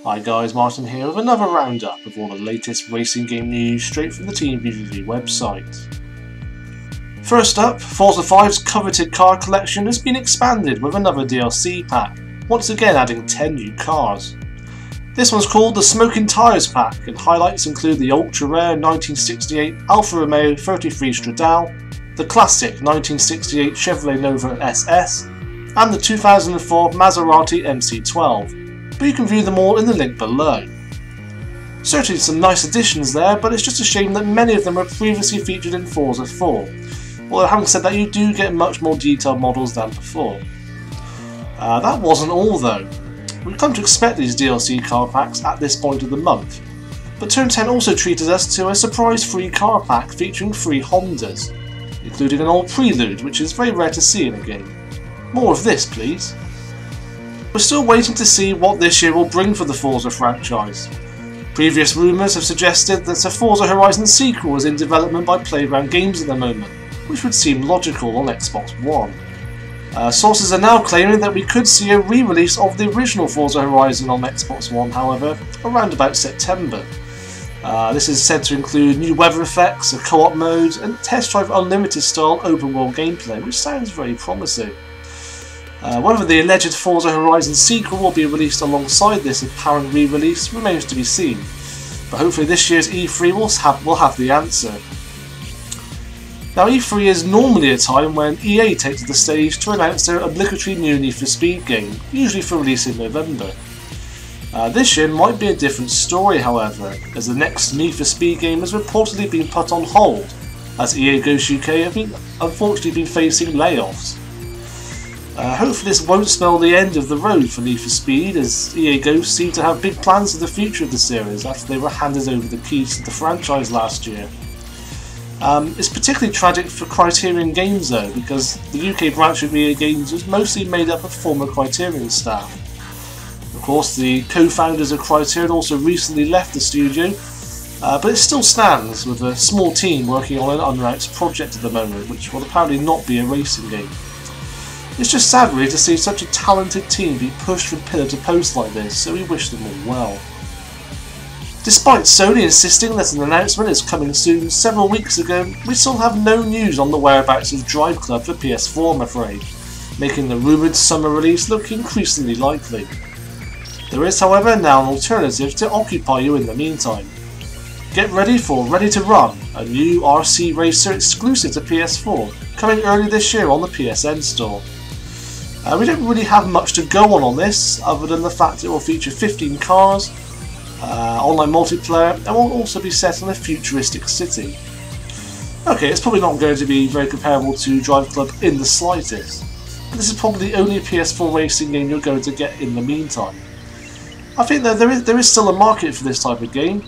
Hi guys, Martin here with another roundup of all the latest racing game news straight from the Team VVV website. First up, Forza 5's coveted car collection has been expanded with another DLC pack, once again adding 10 new cars. This one's called the Smoking Tyres pack, and highlights include the ultra rare 1968 Alfa Romeo 33 Stradale, the classic 1968 Chevrolet Nova SS, and the 2004 Maserati MC12. But you can view them all in the link below. Certainly some nice additions there, but it's just a shame that many of them were previously featured in Forza 4. Although having said that, you do get much more detailed models than before. That wasn't all though. We've come to expect these DLC car packs at this point of the month, but Turn 10 also treated us to a surprise free car pack featuring 3 Hondas, including an old Prelude, which is very rare to see in a game. More of this please. We're still waiting to see what this year will bring for the Forza franchise. Previous rumours have suggested that a Forza Horizon sequel is in development by Playground Games at the moment, which would seem logical on Xbox One. Sources are now claiming that we could see a re-release of the original Forza Horizon on Xbox One, however, around about September. This is said to include new weather effects, a co-op mode, and Test Drive Unlimited style open world gameplay, which sounds very promising. Whether the alleged Forza Horizon sequel will be released alongside this apparent re-release remains to be seen, but hopefully this year's E3 will have the answer. Now E3 is normally a time when EA takes the stage to announce their obligatory new Need for Speed game, usually for release in November. This year might be a different story however, as the next Need for Speed game has reportedly been put on hold, as EA Ghost UK have unfortunately been facing layoffs. Hopefully this won't spell the end of the road for Need for Speed, as EA Ghost seem to have big plans for the future of the series after they were handed over the keys to the franchise last year. It's particularly tragic for Criterion Games though, because the UK branch of EA Games was mostly made up of former Criterion staff. Of course, the co-founders of Criterion also recently left the studio, but it still stands with a small team working on an unannounced project at the moment, which will apparently not be a racing game. It's just sad really to see such a talented team be pushed from pillar to post like this, so we wish them all well. Despite Sony insisting that an announcement is coming soon several weeks ago, we still have no news on the whereabouts of Drive Club for PS4 I'm afraid, making the rumoured summer release look increasingly likely. There is however now an alternative to occupy you in the meantime. Get ready for Ready to Run, a new RC racer exclusive to PS4, coming early this year on the PSN store. We don't really have much to go on this, other than the fact it will feature 15 cars, online multiplayer, and will also be set in a futuristic city. Okay, it's probably not going to be very comparable to Drive Club in the slightest, but this is probably the only PS4 racing game you're going to get in the meantime. I think that there is still a market for this type of game.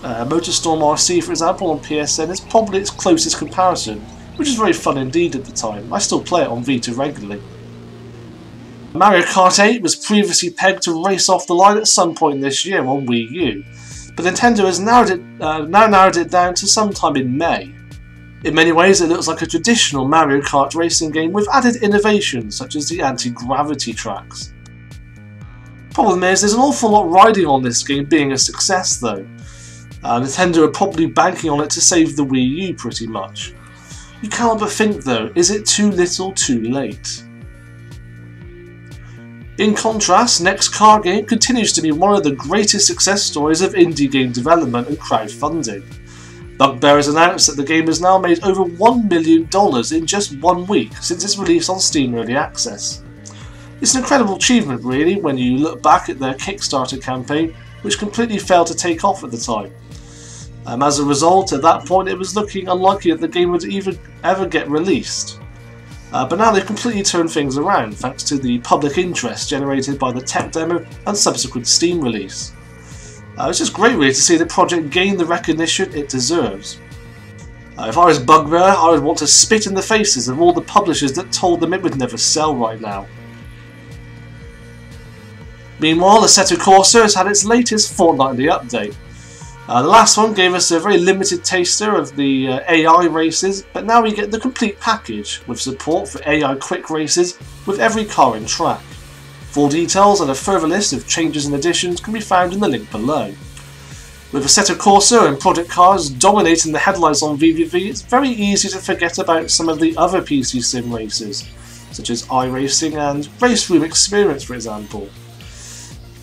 Motorstorm RC, for example, on PSN is probably its closest comparison, which is very fun indeed at the time. I still play it on Vita regularly. Mario Kart 8 was previously pegged to race off the line at some point this year on Wii U, but Nintendo has now narrowed it down to sometime in May. In many ways it looks like a traditional Mario Kart racing game with added innovations such as the anti-gravity tracks. Problem is, there's an awful lot riding on this game being a success though. Nintendo are probably banking on it to save the Wii U pretty much. You can't but think though, is it too little too late? In contrast, Next Car Game continues to be one of the greatest success stories of indie game development and crowdfunding. Bugbear has announced that the game has now made over $1 million in just 1 week since its release on Steam Early Access. It's an incredible achievement really when you look back at their Kickstarter campaign, which completely failed to take off at the time. As a result, at that point it was looking unlikely that the game would even ever get released. But now they've completely turned things around thanks to the public interest generated by the tech demo and subsequent Steam release. It's just great really to see the project gain the recognition it deserves. If I was Bugbear, I would want to spit in the faces of all the publishers that told them it would never sell right now. Meanwhile, Assetto Corsa has had its latest fortnightly update. The last one gave us a very limited taster of the AI races, but now we get the complete package with support for AI quick races with every car in track. Full details and a further list of changes and additions can be found in the link below. With Assetto Corsa and Project Cars dominating the headlines on VVV, it's very easy to forget about some of the other PC sim races, such as iRacing and Race Room Experience, for example.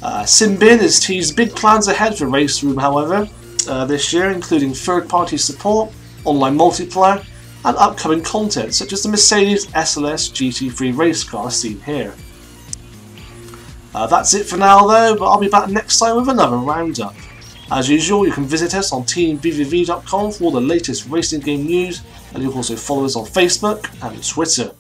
Simbin has teased big plans ahead for Race Room, however, this year, including third-party support, online multiplayer, and upcoming content such as the Mercedes SLS GT3 race car seen here. That's it for now though, but I'll be back next time with another roundup. As usual, you can visit us on teamvvv.com for all the latest racing game news, and you can also follow us on Facebook and Twitter.